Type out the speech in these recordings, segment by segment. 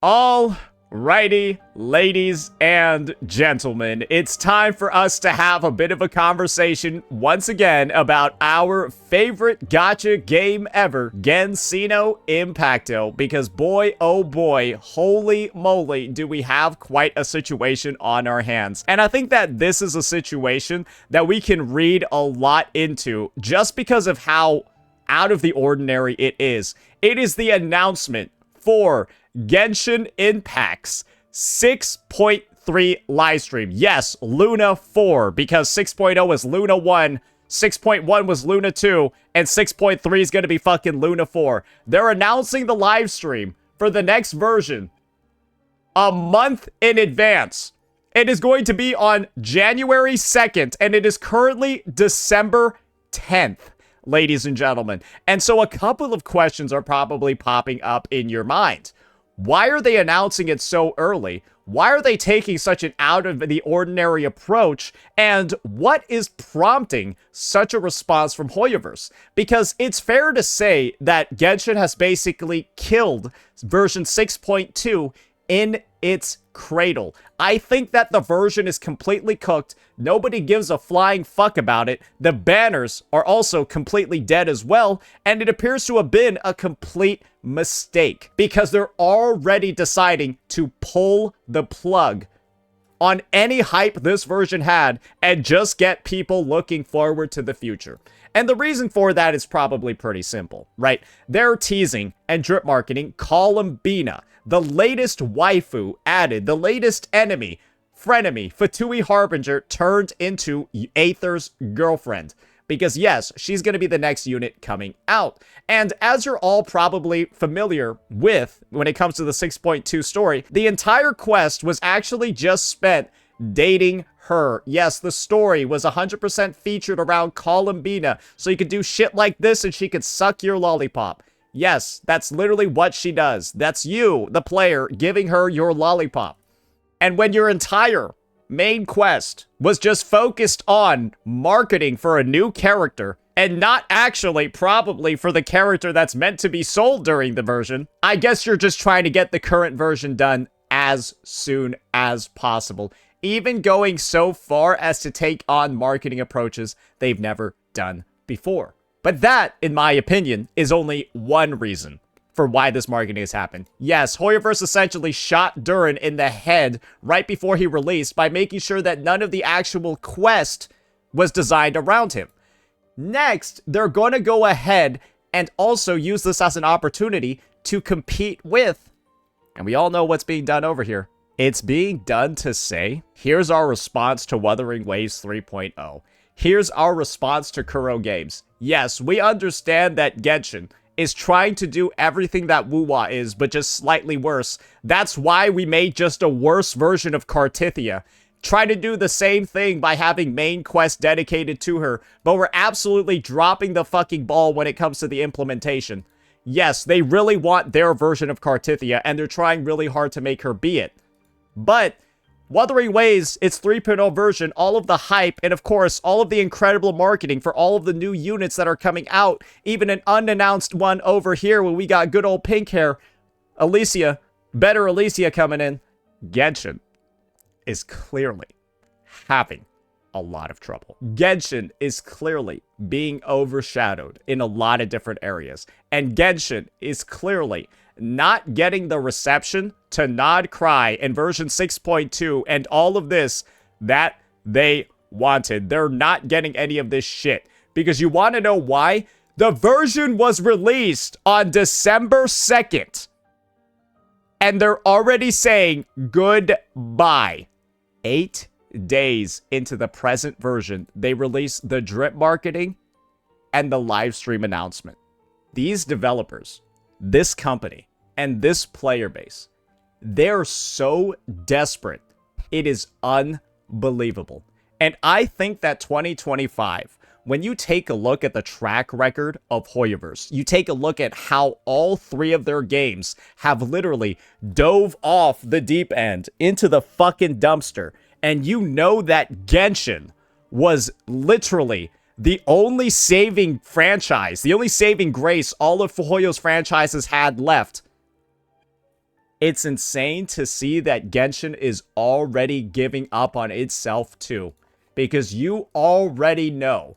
Alrighty, ladies and gentlemen, it's time for us to have a bit of a conversation once again about our favorite gacha game ever, Genshin Impacto, because boy, oh boy, holy moly, do we have quite a situation on our hands. And I think that this is a situation that we can read a lot into just because of how out of the ordinary it is. It is the announcement for Genshin Impact's 6.3 livestream. Yes, Luna 4, because 6.0 was Luna 1, 6.1 was Luna 2, and 6.3 is going to be fucking Luna 4. They're announcing the livestream for the next version a month in advance. It is going to be on January 2nd, and it is currently December 10th. Ladies and gentlemen. And so a couple of questions are probably popping up in your mind. Why are they announcing it so early? Why are they taking such an out of the ordinary approach? And what is prompting such a response from HoYoverse? Because it's fair to say that Genshin has basically killed version 6.2 in its cradle. I think that the version is completely cooked. Nobody gives a flying fuck about it. The banners are also completely dead as well, and it appears to have been a complete mistake because they're already deciding to pull the plug on any hype this version had and just get people looking forward to the future. And the reason for that is probably pretty simple, right? They're teasing and drip marketing Columbina, the latest waifu added, the latest enemy, frenemy, Fatui Harbinger turned into Aether's girlfriend. Because yes, she's going to be the next unit coming out. And as you're all probably familiar with when it comes to the 6.2 story, the entire quest was actually just spent dating her. Yes, the story was 100% featured around Columbina, so you could do shit like this and she could suck your lollipop. Yes, that's literally what she does. That's you, the player, giving her your lollipop. And when your entire main quest was just focused on marketing for a new character and not actually probably for the character that's meant to be sold during the version, I guess you're just trying to get the current version done as soon as possible, even going so far as to take on marketing approaches they've never done before. But that, in my opinion, is only one reason for why this marketing has happened. Yes, HoYoverse essentially shot Durin in the head right before he released by making sure that none of the actual quest was designed around him. Next, they're going to go ahead and also use this as an opportunity to compete with, and we all know what's being done over here. It's being done to say, here's our response to Wuthering Waves 3.0. Here's our response to Kuro Games. Yes, we understand that Genshin is trying to do everything that WuWa is, but just slightly worse. That's why we made just a worse version of Cartithia. Try to do the same thing by having main quest dedicated to her, but we're absolutely dropping the fucking ball when it comes to the implementation. Yes, they really want their version of Cartithia, and they're trying really hard to make her be it. But Wuthering Waves, its 3.0 version, all of the hype, and of course, all of the incredible marketing for all of the new units that are coming out, even an unannounced one over here where we got good old pink hair, Alicia, better Alicia coming in. Genshin is clearly having a lot of trouble. Genshin is clearly being overshadowed in a lot of different areas, and Genshin is clearly not getting the reception to nod cry in version 6.2 and all of this that they wanted. They're not getting any of this shit. Because you want to know why? The version was released on December 2nd. And they're already saying goodbye. 8 days into the present version, they released the drip marketing and the live stream announcement. These developers, this company, and this player base, they're so desperate. It is unbelievable. And I think that 2025, when you take a look at the track record of HoYoverse, you take a look at how all three of their games have literally dove off the deep end into the fucking dumpster, and you know that Genshin was literally the only saving franchise, the only saving grace all of HoYo's franchises had left. It's insane to see that Genshin is already giving up on itself too. Because you already know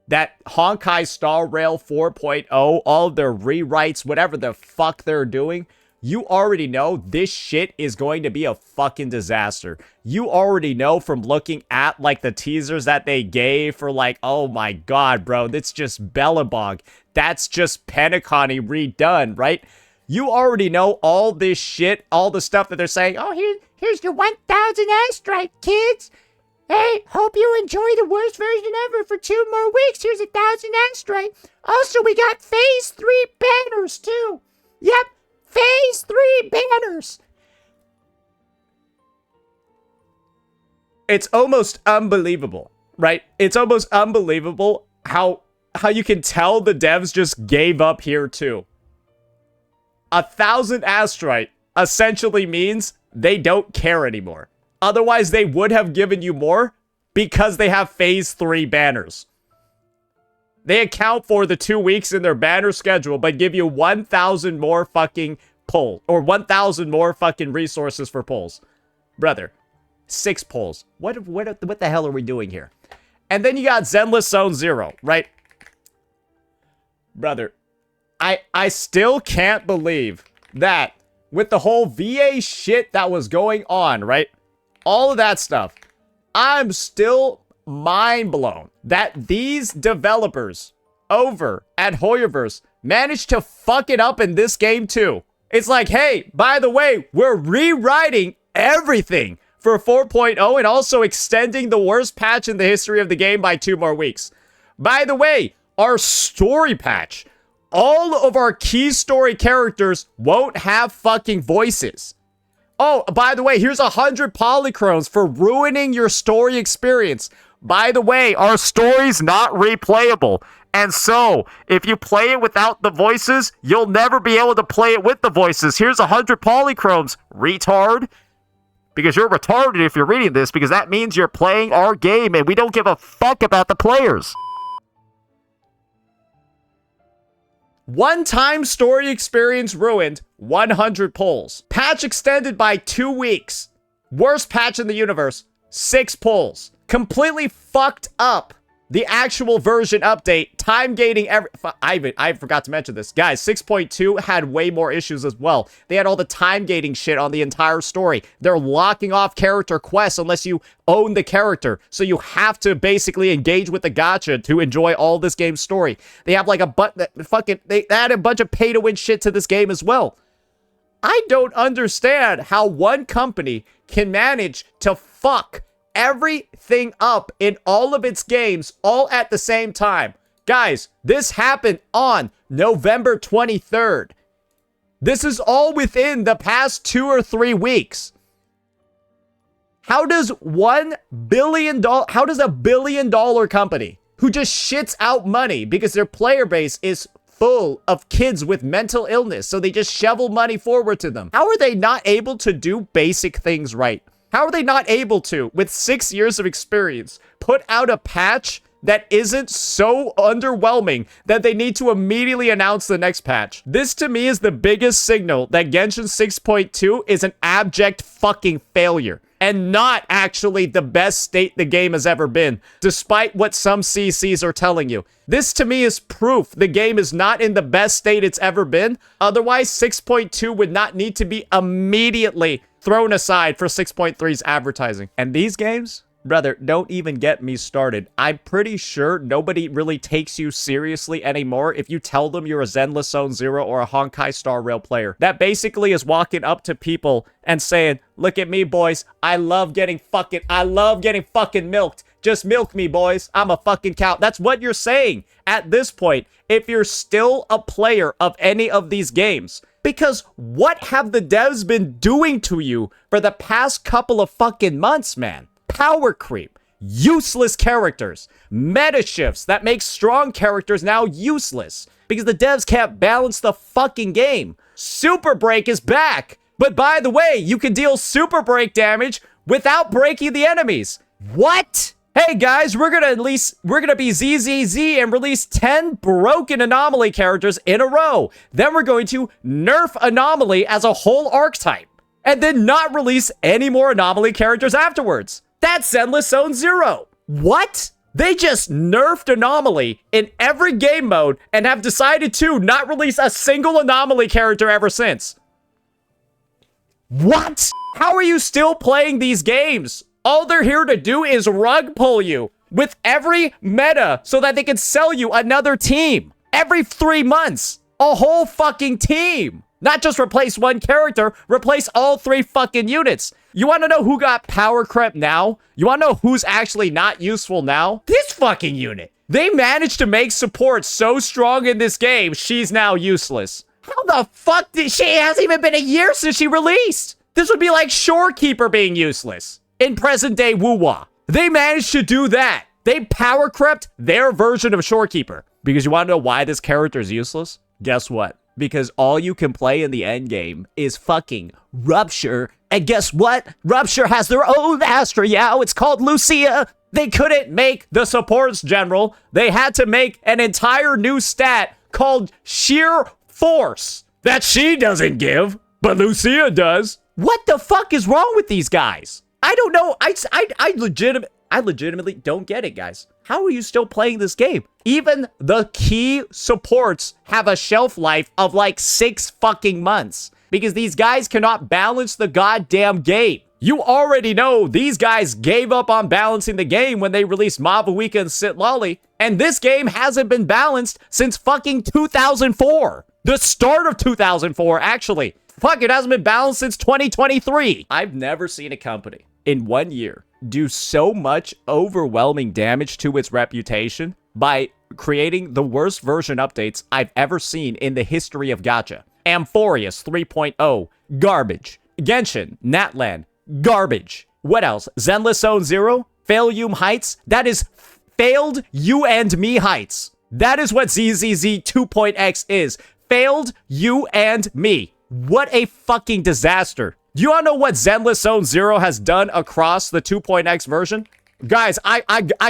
that Honkai Star Rail 4.0, all of their rewrites, whatever the fuck they're doing, you already know this shit is going to be a fucking disaster. You already know from looking at, like, the teasers that they gave for, like, oh my god, bro, that's just Bellabog. That's just Penacony redone, right? You already know all this shit, all the stuff that they're saying, oh, here's your 1,000 Astrite, kids. Hey, hope you enjoy the worst version ever for 2 more weeks. Here's 1,000 Astrite. Also, we got Phase 3 banners, too. Yep, Phase 3 banners. It's almost unbelievable, right? It's almost unbelievable how you can tell the devs just gave up here, too. 1,000 Astrite essentially means they don't care anymore. Otherwise, they would have given you more because they have Phase 3 banners. They account for the 2 weeks in their banner schedule, but give you 1,000 more fucking pulls, or 1,000 more fucking resources for pulls. Brother, 6 pulls. What the hell are we doing here? And then you got Zenless Zone Zero, right? Brother, I still can't believe that with the whole VA shit that was going on, right? All of that stuff. I'm still mind blown that these developers over at HoYoverse managed to fuck it up in this game too. It's like, hey, by the way, we're rewriting everything for 4.0 and also extending the worst patch in the history of the game by 2 more weeks. By the way, our story patch, all of our key story characters won't have fucking voices. Oh, by the way, here's 100 polychromes for ruining your story experience. By the way, our story's not replayable. And so, if you play it without the voices, you'll never be able to play it with the voices. Here's 100 polychromes, retard. Because you're retarded if you're reading this, because that means you're playing our game and we don't give a fuck about the players. One-time story experience ruined, 100 pulls. Patch extended by 2 weeks. Worst patch in the universe, 6 pulls. Completely fucked up the actual version update, time gating I forgot to mention this. Guys, 6.2 had way more issues as well. They had all the time gating shit on the entire story. They're locking off character quests unless you own the character. So you have to basically engage with the gacha to enjoy all this game's story. They have like they added a bunch of pay to win shit to this game as well. I don't understand how one company can manage to fuck everything up in all of its games all at the same time. Guys, this happened on November 23rd. This is all within the past 2 or 3 weeks. How does a $1 billion company who just shits out money because their player base is full of kids with mental illness, so they just shovel money forward to them, how are they not able to do basic things right? How are they not able to, with 6 years of experience, put out a patch that isn't so underwhelming that they need to immediately announce the next patch? This, to me, is the biggest signal that Genshin 6.2 is an abject fucking failure and not actually the best state the game has ever been, despite what some CCs are telling you. This, to me, is proof the game is not in the best state it's ever been. Otherwise, 6.2 would not need to be immediately thrown aside for 6.3's advertising. And these games, brother, don't even get me started. I'm pretty sure nobody really takes you seriously anymore if you tell them you're a Zenless Zone Zero or a Honkai Star Rail player. That basically is walking up to people and saying, look at me, boys. I love getting fucking milked. Just milk me, boys. I'm a fucking cow. That's what you're saying at this point if you're still a player of any of these games. Because what have the devs been doing to you for the past couple of fucking months, man? Power creep, useless characters, meta shifts that make strong characters now useless because the devs can't balance the fucking game. Super break is back, but by the way, you can deal super break damage without breaking the enemies. What? hey guys, we're gonna be ZZZ and release 10 broken anomaly characters in a row. Then we're going to nerf anomaly as a whole archetype, and then not release any more anomaly characters afterwards. That's Zenless Zone Zero. What? They just nerfed anomaly in every game mode and have decided to not release a single anomaly character ever since. What? How are you still playing these games? All they're here to do is rug pull you with every meta so that they can sell you another team every 3 months. A whole fucking team. Not just replace one character, replace all 3 fucking units. You want to know who got power crept now? You want to know who's actually not useful now? This fucking unit. They managed to make support so strong in this game, she's now useless. How the fuck did she? It hasn't even been a year since she released. This would be like Shorekeeper being useless in present day WuWa. They managed to do that. They power crept their version of Shorekeeper. Because you want to know why this character is useless? Guess what? Because all you can play in the end game is fucking Rupture. And guess what? Rupture has their own Astra Yao. It's called Lucia. They couldn't make the supports general. They had to make an entire new stat called Sheer Force that she doesn't give, but Lucia does. What the fuck is wrong with these guys? I don't know. I legitimately don't get it, guys. How are you still playing this game? Even the key supports have a shelf life of like 6 fucking months because these guys cannot balance the goddamn game. You already know these guys gave up on balancing the game when they released Mavuika and Sitlali, and this game hasn't been balanced since fucking 2004. The start of 2004, actually. Fuck, it hasn't been balanced since 2023. I've never seen a company in 1 year do so much overwhelming damage to its reputation by creating the worst version updates I've ever seen in the history of gacha. Amphorius 3.0, garbage. Genshin, Natlan, garbage. What else? Zenless Zone Zero, Failum Heights. That is failed you and me heights. That is what ZZZ 2.x is. Failed you and me. What a fucking disaster. Do you all know what Zenless Zone Zero has done across the 2.x version? Guys, I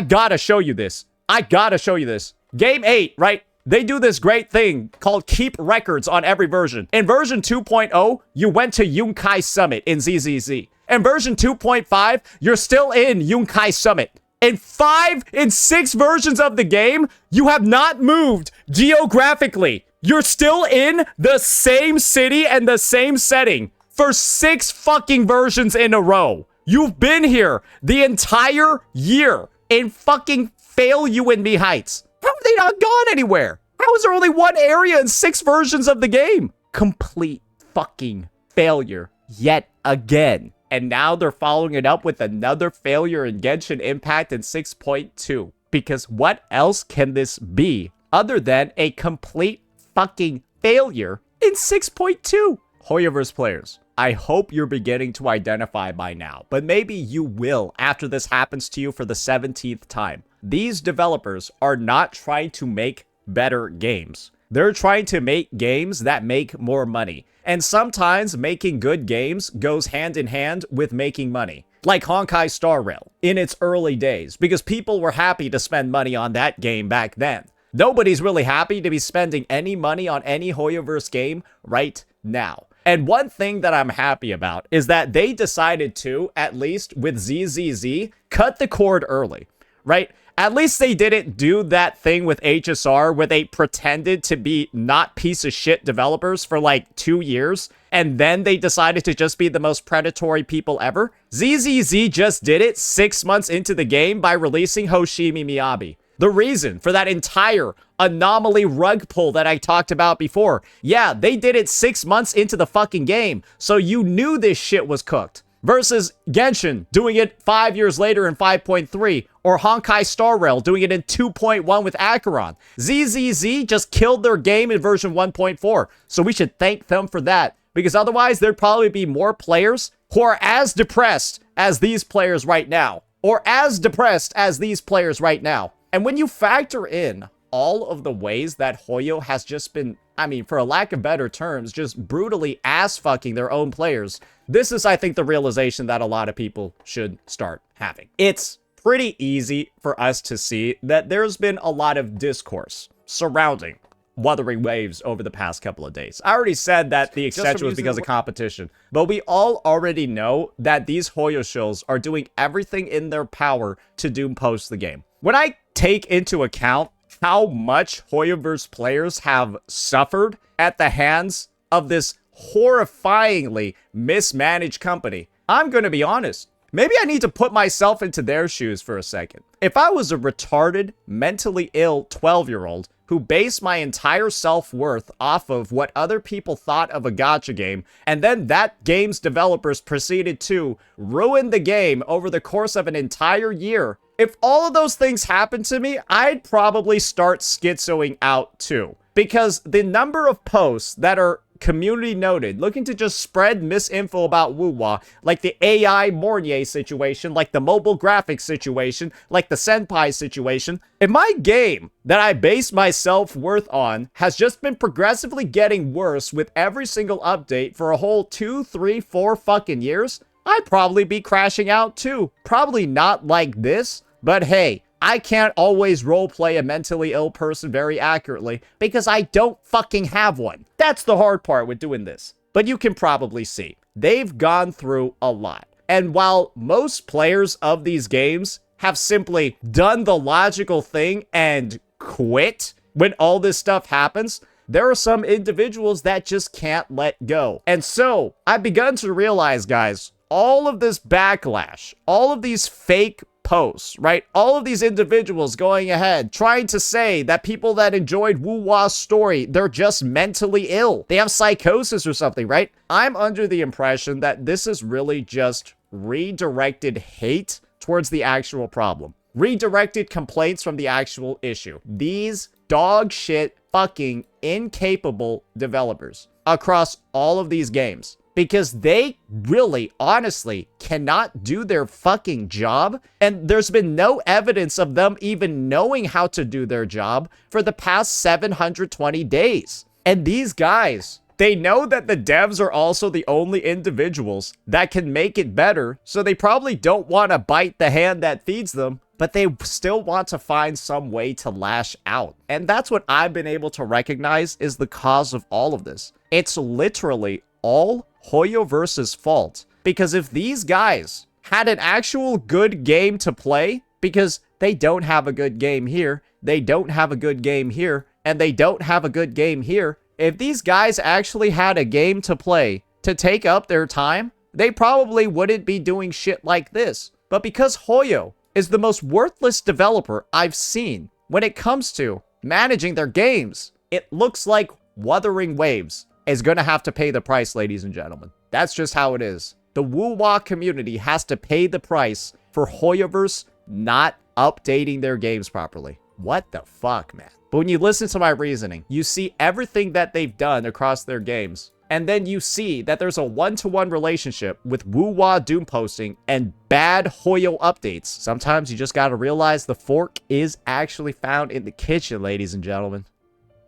gotta show you this. I gotta show you this. Game 8, right? They do this great thing called keep records on every version. In version 2.0, you went to Yunkai Summit in ZZZ. In version 2.5, you're still in Yunkai Summit. In 6 versions of the game, you have not moved geographically. You're still in the same city and the same setting for 6 fucking versions in a row. You've been here the entire year in fucking fail you and me heights. How have they not gone anywhere? How is there only one area in 6 versions of the game? Complete fucking failure yet again. And now they're following it up with another failure in Genshin Impact in 6.2. Because what else can this be other than a complete fucking failure in 6.2? HoYoverse players, I hope you're beginning to identify by now, but maybe you will after this happens to you for the 17th time. These developers are not trying to make better games. They're trying to make games that make more money. And sometimes making good games goes hand in hand with making money. Like Honkai Star Rail in its early days, because people were happy to spend money on that game back then. Nobody's really happy to be spending any money on any HoYoverse game right now. And one thing that I'm happy about is that they decided to, at least with ZZZ, cut the cord early, right? At least they didn't do that thing with HSR where they pretended to be not piece of shit developers for like 2 years, and then they decided to just be the most predatory people ever. ZZZ just did it 6 months into the game by releasing Hoshimi Miyabi. The reason for that entire anomaly rug pull that I talked about before. Yeah, they did it 6 months into the fucking game, so you knew this shit was cooked. Versus Genshin doing it 5 years later in 5.3, or Honkai Star Rail doing it in 2.1 with Acheron. ZZZ just killed their game in version 1.4, so we should thank them for that, because otherwise there'd probably be more players who are as depressed as these players right now, or as depressed as these players right now. And when you factor in all of the ways that Hoyo has just been, I mean, for a lack of better terms, just brutally ass-fucking their own players, this is, I think, the realization that a lot of people should start having. It's pretty easy for us to see that there's been a lot of discourse surrounding Wuthering Waves over the past couple of days. I already said that the extension was because of competition, but we all already know that these HoYoverse are doing everything in their power to doom post the game. When I take into account how much HoYoverse players have suffered at the hands of this horrifyingly mismanaged company, I'm gonna be honest. Maybe I need to put myself into their shoes for a second. If I was a retarded, mentally ill 12-year-old who based my entire self-worth off of what other people thought of a gacha game, and then that game's developers proceeded to ruin the game over the course of an entire year, if all of those things happened to me, I'd probably start schizoing out too. Because the number of posts that are community noted, looking to just spread misinfo about WuWa, like the AI Mornier situation, like the mobile graphics situation, like the Senpai situation. If my game that I base my self-worth on has just been progressively getting worse with every single update for a whole 2, 3, 4 fucking years, I'd probably be crashing out too. Probably not like this, but hey, I can't always roleplay a mentally ill person very accurately because I don't fucking have one. That's the hard part with doing this. But you can probably see, they've gone through a lot. And while most players of these games have simply done the logical thing and quit when all this stuff happens, there are some individuals that just can't let go. And so, I've begun to realize, guys, all of this backlash, all of these fake posts, right? All of these individuals going ahead trying to say that people that enjoyed WuWa's story, they're just mentally ill. They have psychosis or something, right? I'm under the impression that this is really just redirected hate towards the actual problem. Redirected complaints from the actual issue. These dog shit fucking incapable developers across all of these games. Because they really, honestly, cannot do their fucking job. And there's been no evidence of them even knowing how to do their job for the past 720 days. And these guys, they know that the devs are also the only individuals that can make it better. So they probably don't want to bite the hand that feeds them, but they still want to find some way to lash out. And that's what I've been able to recognize is the cause of all of this. It's literally all HoYoverse's fault. Because if these guys had an actual good game to play, because they don't have a good game here, they don't have a good game here, and they don't have a good game here, if these guys actually had a game to play to take up their time, they probably wouldn't be doing shit like this. But because Hoyo is the most worthless developer I've seen when it comes to managing their games, it looks like Wuthering Waves is going to have to pay the price, ladies and gentlemen. That's just how it is. The WuWa community has to pay the price for HoYoverse not updating their games properly. What the fuck, man? But when you listen to my reasoning, you see everything that they've done across their games. And then you see that there's a one-to-one relationship with WuWa doom posting and bad Hoyo updates. Sometimes you just got to realize the fork is actually found in the kitchen, ladies and gentlemen.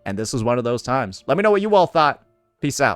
And this was one of those times. Let me know what you all thought. Peace out.